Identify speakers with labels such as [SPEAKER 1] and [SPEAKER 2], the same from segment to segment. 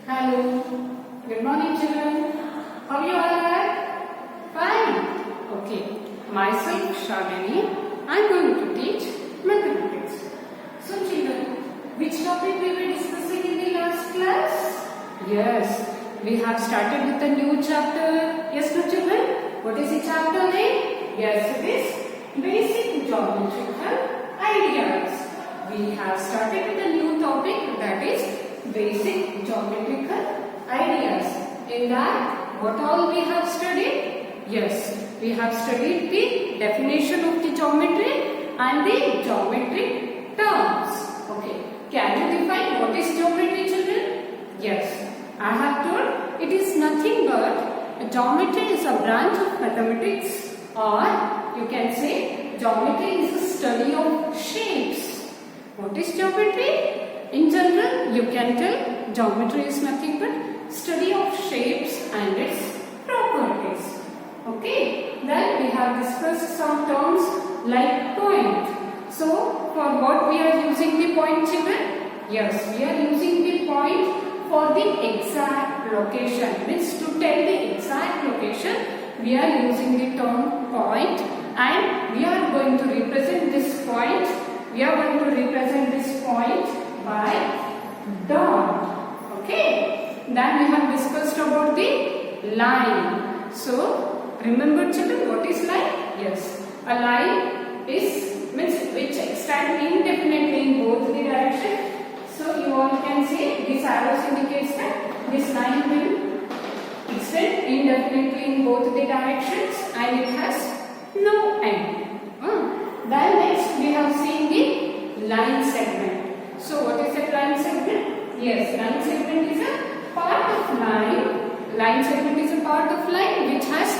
[SPEAKER 1] Hello. Good morning, children. How you all are? Fine. Okay. Myself, Shalini. I'm going to teach mathematics. So, children, which topic we were discussing in the last class? Yes. We have started with a new chapter. Yes, no, children? What is the chapter name? Yes, it is Basic Geometrical Ideas. We have started with a new topic, that is Basic Geometrical Ideas. In that, what all we have studied? Yes, we have studied the definition of the geometry and the geometric terms. Okay, can you define what is geometry, children? Yes, I have told it is nothing but geometry is a branch of mathematics, or you can say geometry is the study of shapes. What is geometry? In general, you can tell geometry is nothing but study of shapes and its properties. Okay, then we have discussed some terms like point. So, for what we are using the point, children? Yes, we are using the point for the exact location. Means to tell the exact location, we are using the term point, and we are going to represent this point. We are going to represent this point by dot. Okay. Then we have discussed about the line. So remember, children, what is line? Yes, a line is means which extend indefinitely in both the directions. So you all can see this arrows indicates that this line will extend indefinitely in both the directions and it has no end. Then next we have seen the line segment. So what is a line segment? Yes, line segment is a part of line. Line segment is a part of line which has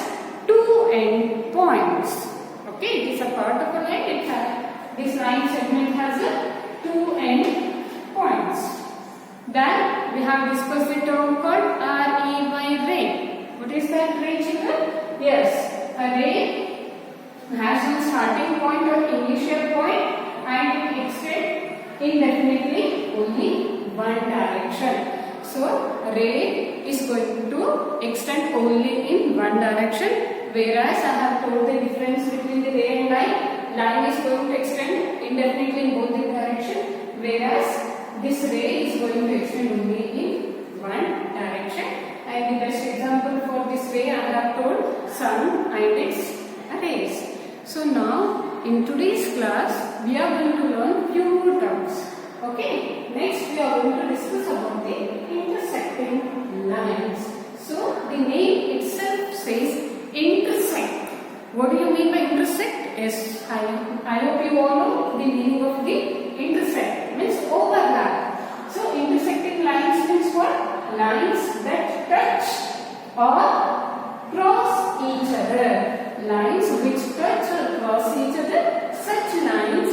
[SPEAKER 1] two end points. Okay, it is a part of a line. It has this line segment has a two end points. Then we have discussed the term called ray. What is that ray, children? Yes, a ray has a starting point or initial point and it extends indefinitely only one direction. So, ray is going to extend only in one direction, whereas I have told the difference between the ray and line. Line is going to extend indefinitely in both the direction, whereas this ray is going to extend only in one direction. And the best example for this ray I have told sun and its rays. So now in today's class we are going to learn few more terms. Okay. Next we are going to discuss about the intersecting lines. So the name itself says intersect. What do you mean by intersect? Yes, I hope you all know the meaning of the intersect. Means overlap. So intersecting lines means what? Lines that touch or cross each other. Lines which touch or cross each other, such lines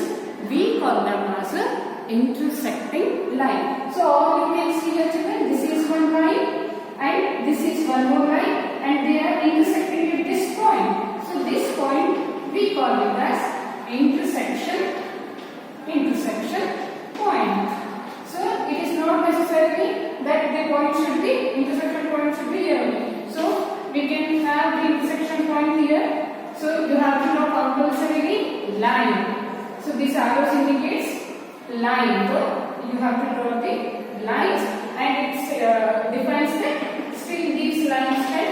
[SPEAKER 1] we call them as a intersecting line. So all you can see here, children, this is one line and this is one more line and they are intersecting at this point. So this point we call it as intersection point. So it is not necessarily that the point should be, intersection point should be here only. So we can have the intersection point here. So you have to draw compulsorily line. So this arrows indicates line. So you have to draw the lines and it defines that still these lines can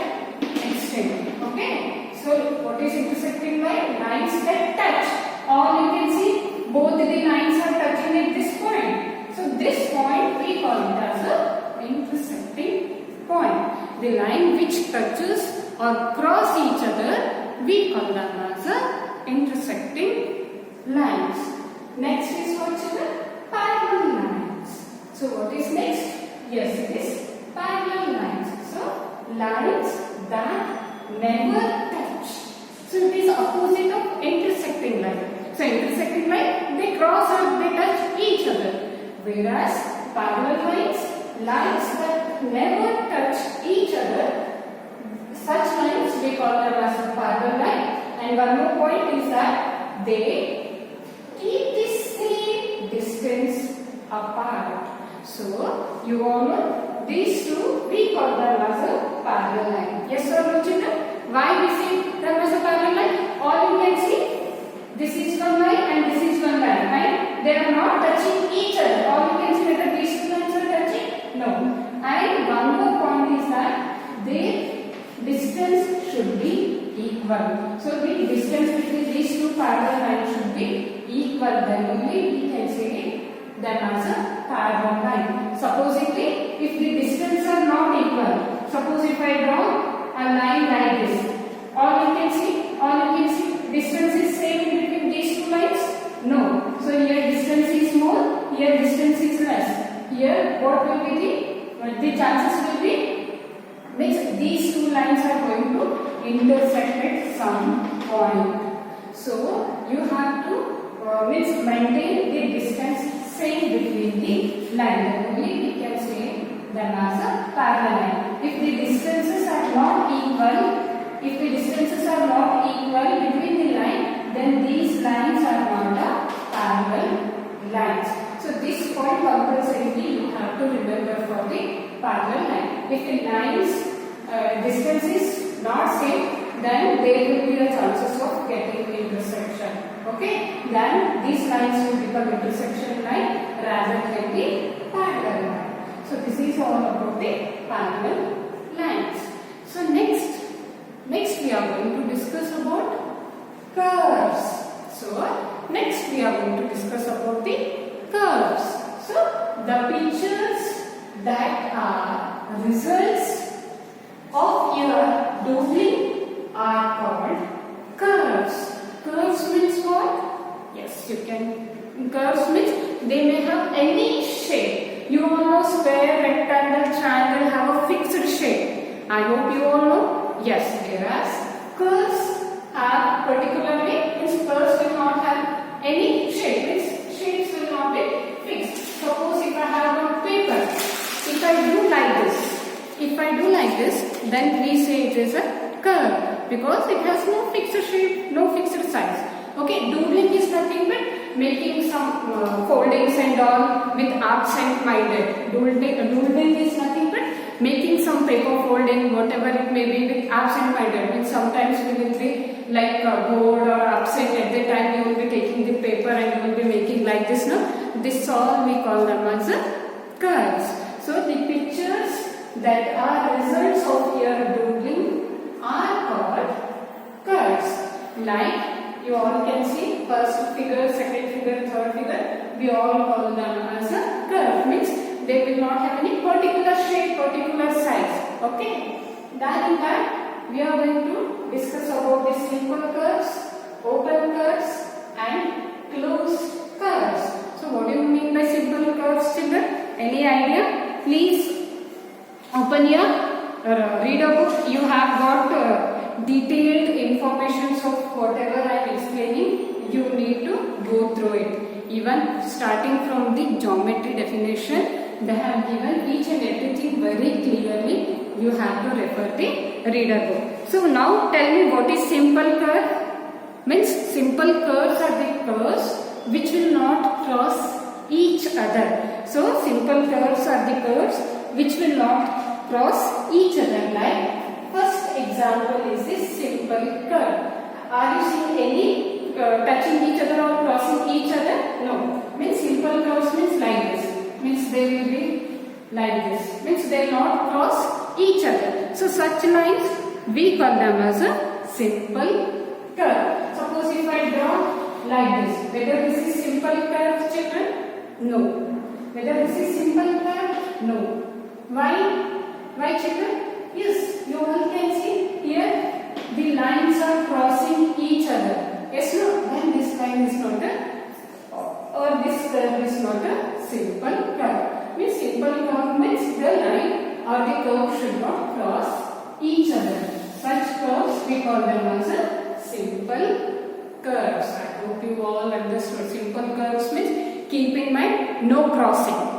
[SPEAKER 1] extend. Okay. So what is intersecting line? Lines that touch. Or you can see both the lines are touching at this point. So this point we call it as a intersecting point. The line which touches or cross each other, we call them as a intersecting lines. Next is what, children? Parallel lines. So what is next? Yes, it is parallel lines. So lines that never touch. So it is opposite of intersecting line. So intersecting line, they cross or they touch each other. Whereas parallel lines, lines that never touch each other, such lines we call them as a parallel line. And one more point is that they keep the same distance apart. So you all know these two we call them as a parallel line. Yes or no, children? Why we see them as a parallel line? All you can see, this is one line and this is one line, right? They are not touching each other. All you can see whether these two lines are touching? No. And one more point is that their distance should be equal. So the distance between these two parallel lines should be equal. Then only we can say them as a parallel line. Supposedly, if the distance are not equal, suppose if I draw a line like this, all you can see distance is same between these two lines? No. So here distance is more, here distance is less. Here what will be the chances will be, means these two lines are going to intersect at some point. So you have to means maintain the distance same between the line. Only we can say them as a parallel line. If the distances are not equal, between the line, then these lines are not a parallel lines. So this point compulsorily you have to remember for the parallel line. If the lines distance is not same, then there will be a chances of getting the intersection. Okay, then these lines will become intersection line rather than the parallel line. So this is all about the parallel lines. So next we are going to discuss about curves. So next we are going to discuss about the curves. So the pictures that are results of your doodling are called curves. Curves means what? Yes, you can. Curves means they may have any shape. You all know square, rectangle, triangle have a fixed shape. I hope you all know. Yes, whereas curves have particularly, means curves will not have any shape. Means shapes will not be fixed. Suppose if I have a paper, if I do like this, then we say it is a curve because it has no fixed shape, no fixed size. Okay, doodling is nothing but making some foldings and all with absent-minded. Doodling is nothing but making some paper folding, whatever it may be, with absent-minded. Means sometimes we will be like bored or absent at the time. You will be taking the paper and you will be making like this. No, this all we call them as curves. So the pictures that are results of your doodling are called curves. Like you all can see first figure, second figure, third figure, we all call them as a curve. Means they will not have any particular shape, particular size. Okay. Then in that we are going to discuss about the simple curves, open curves and closed curves. So what do you mean by simple curves, children? Any idea? Please open your reader book. You have got detailed information of whatever I am explaining. You need to go through it. Even starting from the geometry definition, they have given each and everything very clearly. You have to refer the reader book. So now tell me, what is simple curve? Means simple curves are the curves which will not cross each other. So simple curves are the curves which will not cross each other. Like first example is this simple curve. Are you seeing any touching each other or crossing each other? No. Means simple curves means like this. Means they will be like this. Means they will not cross each other. So such lines we call them as a simple curve. Suppose if I draw like this, whether this is simple curve, children? No. Whether this is simple curve? No. Why? Why, children? Yes, you all can see here the lines are crossing each other. Yes, no? Then this line is not or this curve is not a simple curve. Means simple curve means the line or the curve should not cross each other. Such curves we call them as a simple curves. I hope you all understood. Simple curves means keep in mind no crossing.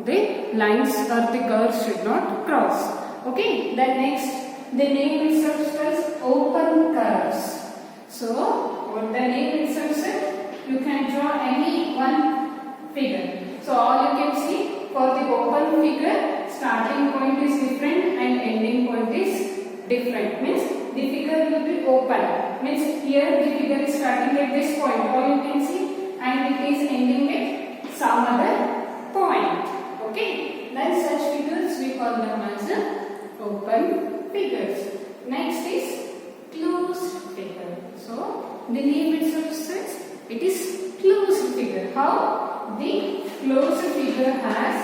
[SPEAKER 1] The lines or the curves should not cross. Okay. Then next, the name itself says open curves. So what the name itself says, you can draw any one figure. So all you can see for the open figure, starting different. Means the figure will be open. Means here the figure is starting at this point, all you can see, and it is ending at some other point. Okay. Then such figures we call them as open figures. Next is closed figure. So the name itself says it is closed figure. How? The closed figure has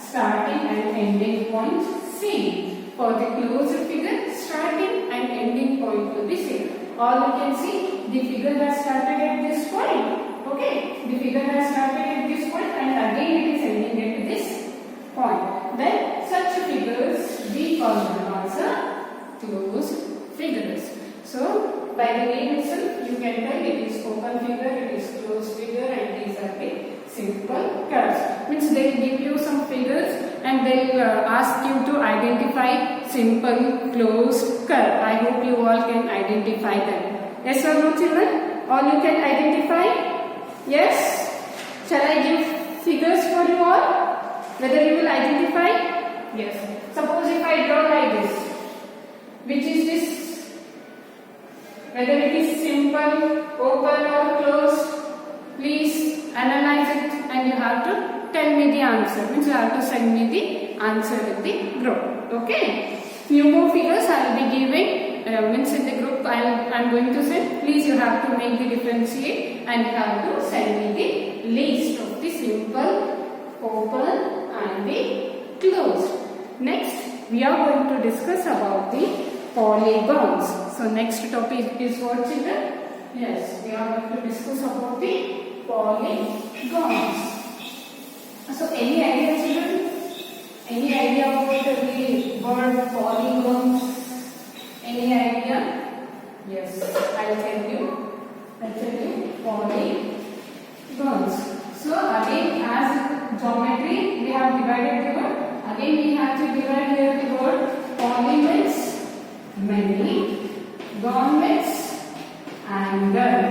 [SPEAKER 1] starting and ending point same. For the closed figure, starting and ending point will be same. All you can see, the figure has started at this point. Okay, the figure has started at this point and again it is ending at this point. Then such figures we call them as closed figures. So by the name itself, you can tell it is open figure, it is closed figure, and these are the simple curves. Means they will give you some figures and they will ask you to identify simple closed curve. I hope you all can identify them. Yes or no, children? All you can identify? Yes? Shall I give figures for you all? Whether you will identify? Yes. Suppose if I draw like this, which is this? Whether it is simple, open or closed, please analyze it and you have to tell me the answer. Means you have to send me the answer in the group. Okay. Few more figures I will be giving. Means in the group I am going to send. Please you have to make the differentiate and you have to send me the list of the simple, open and the closed. Next we are going to discuss about the polygons. So next topic is what, children? Yes, we are going to discuss about the polygons. So any idea, children? Any idea about the word polygons? Any idea? Yes, I will tell you. Polygons. So again, as geometry, we have divided the word. Again, we have to divide here the word poly means many, gon means angle.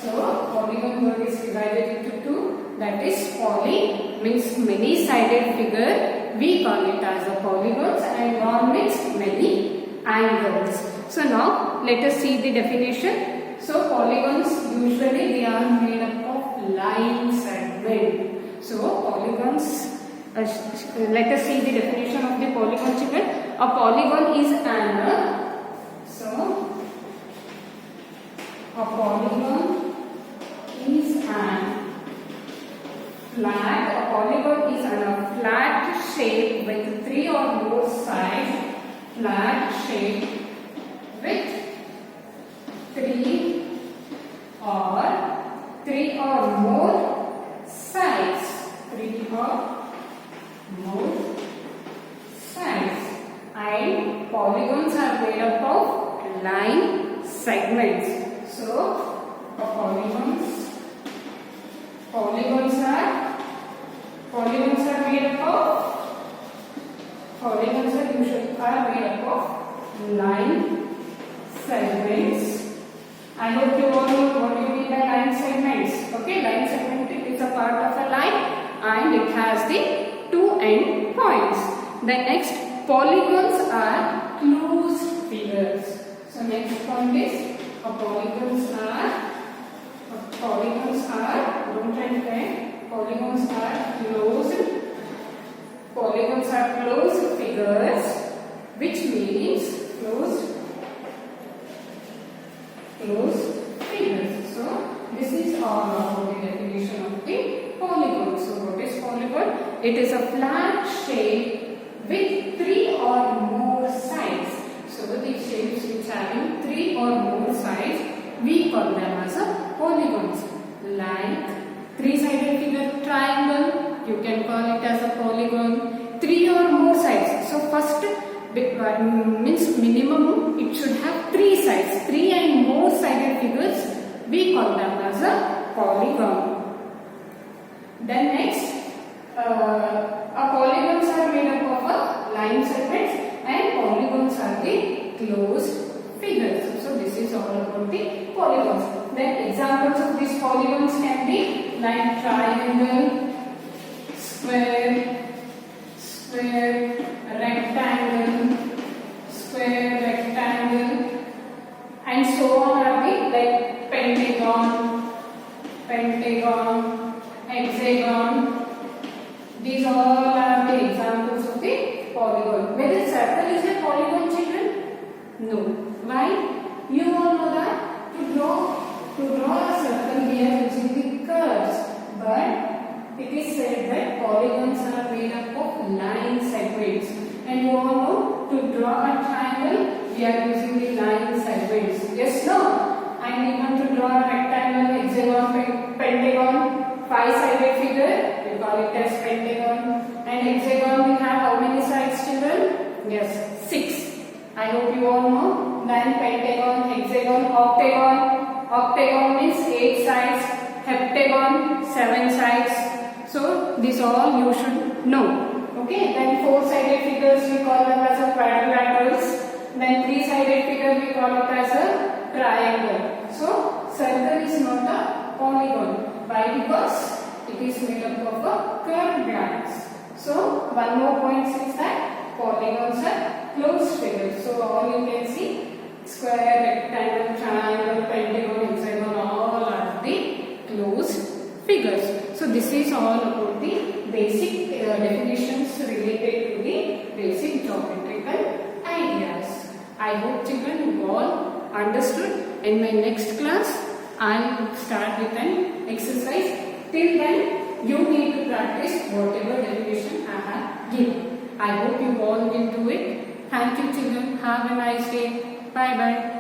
[SPEAKER 1] So polygon word is divided into two. That is poly means many-sided figure. We call it as a polygons, and gon means many angles. So now let us see the definition. So polygons usually they are made up of line segment. So polygons. Let us see the definition of the polygon, children. A polygon is an a polygon is an flat. A polygon is a flat shape with three or more sides. Flat shape with three or more sides. Three or more sides. And polygons are made up of line segments. So polygons are made up of made up of line segments. I hope you all know what you mean by line segments. Okay, line segment is a part of a line and it has the two end points. The next, polygons are closed figures. So next point is polygons are closed figures, which means closed figures. So this is all about the definition of the polygon. So what is polygon? It is a flat shape with three or more sides. So these shapes which having three or more sides, we call them as a polygons. Like three-sided figure triangle, you can call it as a polygon. Three or more sides. So first means minimum it should have three sides. Three and more sided figures, we call them as a polygon. Then next, polygons are made up of line segments and polygons are the closed figures. So this is all about the polygons. Then examples of these polygons can be like triangle, square, rectangle, These all are the examples of the polygon. Whether circle is a polygon, children? No. Why? You all know that to draw a circle we are using the curves, but it is said that polygons are made up of line segments. And you all know to draw a triangle we are using the line segments. Yes, no? And even to draw a rectangle, hexagon, pentagon, five-sided figure, we call it as pentagon. And hexagon we have how many sides, children? Yes, 6. I hope you all know. Then pentagon, hexagon, octagon. Octagon means 8 sides. Heptagon, 7 sides. So this all you should know. Okay. Then 4-sided figures we call them as a quadrilaterals. Then 3-sided figure we call it as a triangle. So circle is not a polygon. Why? Because it is made up of a curved lines. So one more point is that polygons are closed figures. So all you can see, square, rectangle, triangle, pentagon, hexagon, all are the closed figures. So this is all about the basic definitions related to the basic geometrical ideas. I hope children you all understood. In my next class, I will start with an exercise. Till then, you need to practice whatever definition I have given. I hope you all will do it. Thank you children. Have a nice day. Bye bye.